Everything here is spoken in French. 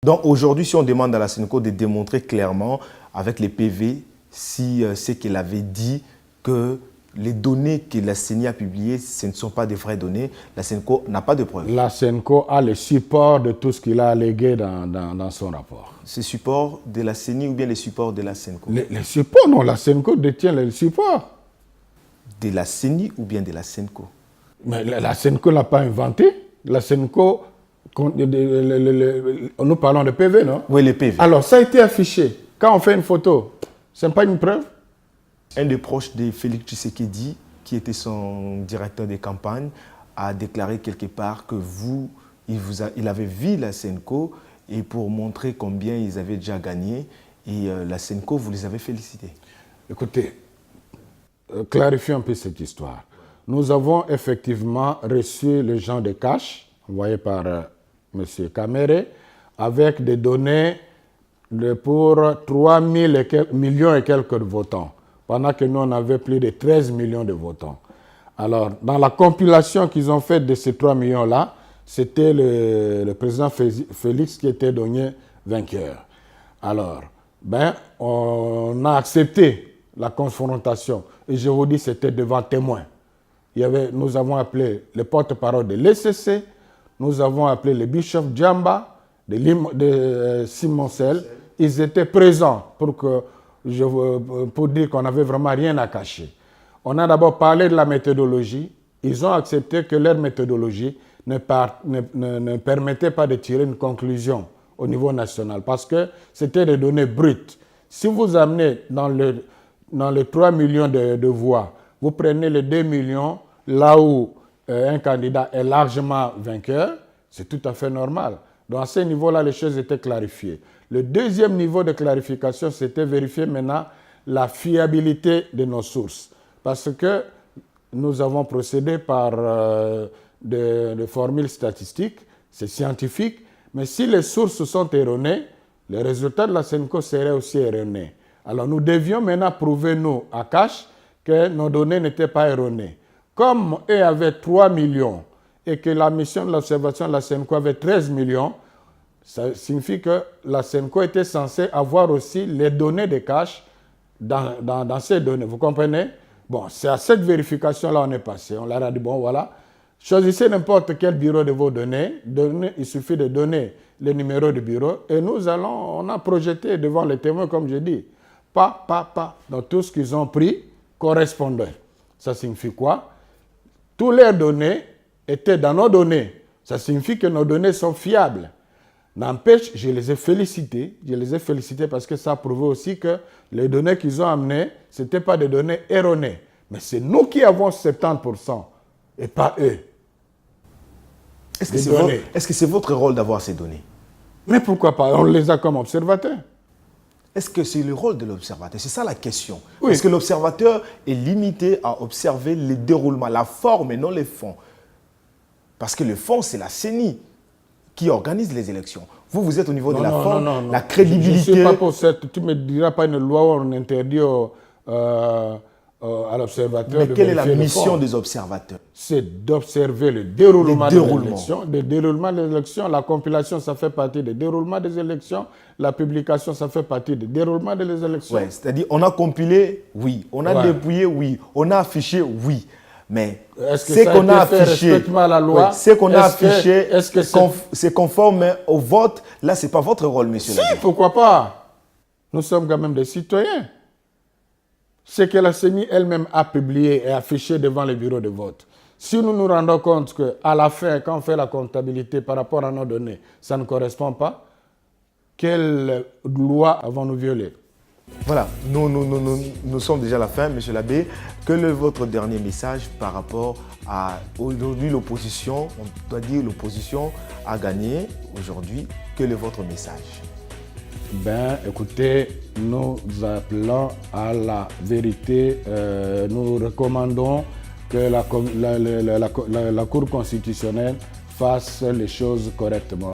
Donc aujourd'hui, si on demande à la Senco de démontrer clairement avec les PV si c'est qu'elle avait dit que les données que la CENI a publiées, ce ne sont pas des vraies données, la Senco n'a pas de preuves. La Senco a le support de tout ce qu'il a allégué dans son rapport. C'est support de la CENI ou bien les supports de la Senco? Les supports, non, la Senco détient les supports. De la CENI ou bien de la Senco? Mais la Senco ne l'a pas inventé. La Senco, nous parlons de PV, non? Oui, les PV. Alors, ça a été affiché. Quand on fait une photo, ce n'est pas une preuve? Un des proches de Félix Tshisekedi, qui était son directeur de campagne, a déclaré quelque part que il avait vu la Senco et pour montrer combien ils avaient déjà gagné, et la Senco, vous les avez félicités. Écoutez, clarifions un peu cette histoire. Nous avons effectivement reçu les gens de cash, envoyés par M. Kamere, avec des données pour 3 millions et quelques de votants, pendant que nous, on avait plus de 13 millions de votants. Alors, dans la compilation qu'ils ont faite de ces 3 millions-là, c'était le président Félix qui était donné vainqueur. Alors, on a accepté la confrontation. Et je vous dis, c'était devant témoins. Nous avons appelé le porte-parole de l'ECC, nous avons appelé le bishop Djamba de Simoncel. Ils étaient présents pour dire qu'on n'avait vraiment rien à cacher. On a d'abord parlé de la méthodologie. Ils ont accepté que leur méthodologie ne permettait pas de tirer une conclusion au niveau national parce que c'était des données brutes. Si vous amenez dans les 3 millions de voix, vous prenez les 2 millions, là où un candidat est largement vainqueur, c'est tout à fait normal. Donc à ce niveau-là, les choses étaient clarifiées. Le deuxième niveau de clarification, c'était vérifier maintenant la fiabilité de nos sources. Parce que nous avons procédé par des formules statistiques, c'est scientifique, mais si les sources sont erronées, les résultats de la Senco seraient aussi erronés. Alors nous devions maintenant prouver, nous, à cash, que nos données n'étaient pas erronées. Comme eux avaient 3 millions et que la mission de l'observation de la Senco avait 13 millions, ça signifie que la Senco était censée avoir aussi les données de cash dans ces données. Vous comprenez? Bon, c'est à cette vérification-là on est passé. On leur a dit, bon voilà, choisissez n'importe quel bureau de vos données. Il suffit de donner le numéro du bureau et on a projeté devant les témoins, comme je dis, pas. Donc tout ce qu'ils ont pris correspondait. Ça signifie quoi? Toutes leurs données étaient dans nos données. Ça signifie que nos données sont fiables. N'empêche, je les ai félicités. Je les ai félicités parce que ça a prouvé aussi que les données qu'ils ont amenées, ce n'étaient pas des données erronées. Mais c'est nous qui avons 70% et pas eux. Est-ce que c'est votre rôle d'avoir ces données? Mais pourquoi pas? On les a comme observateurs. Est-ce que c'est le rôle de l'observateur? C'est ça la question. Oui. Est-ce que l'observateur est limité à observer les déroulements, la forme et non les fonds? Parce que le fond, c'est la CENI qui organise les élections. Vous êtes au niveau de la forme, la crédibilité. Je ne suis pas pour cette. Tu ne me diras pas une loi où on interdit à l'observateur de vérifier. Mais quelle est la mission des observateurs? C'est d'observer le déroulement des élections. Le déroulement des élections, la compilation, ça fait partie des déroulements des élections. La publication, ça fait partie des déroulements des élections. Oui, c'est-à-dire on a compilé, oui. On a dépouillé, oui. On a affiché, oui. Mais ce qu'on a affiché, c'est conforme au vote. Là, ce n'est pas votre rôle, monsieur. Si, pourquoi pas? Nous sommes quand même des citoyens. Ce que la CENI elle-même a publié et affiché devant les bureaux de vote. Si nous nous rendons compte qu'à la fin, quand on fait la comptabilité par rapport à nos données, ça ne correspond pas, quelle loi avons-nous violée? Voilà, nous sommes déjà à la fin, monsieur l'abbé. Quel est votre dernier message par rapport à aujourd'hui l'opposition? On doit dire l'opposition a gagné aujourd'hui. Quel est votre message? Écoutez, nous appelons à la vérité. Nous recommandons que la Cour constitutionnelle fasse les choses correctement.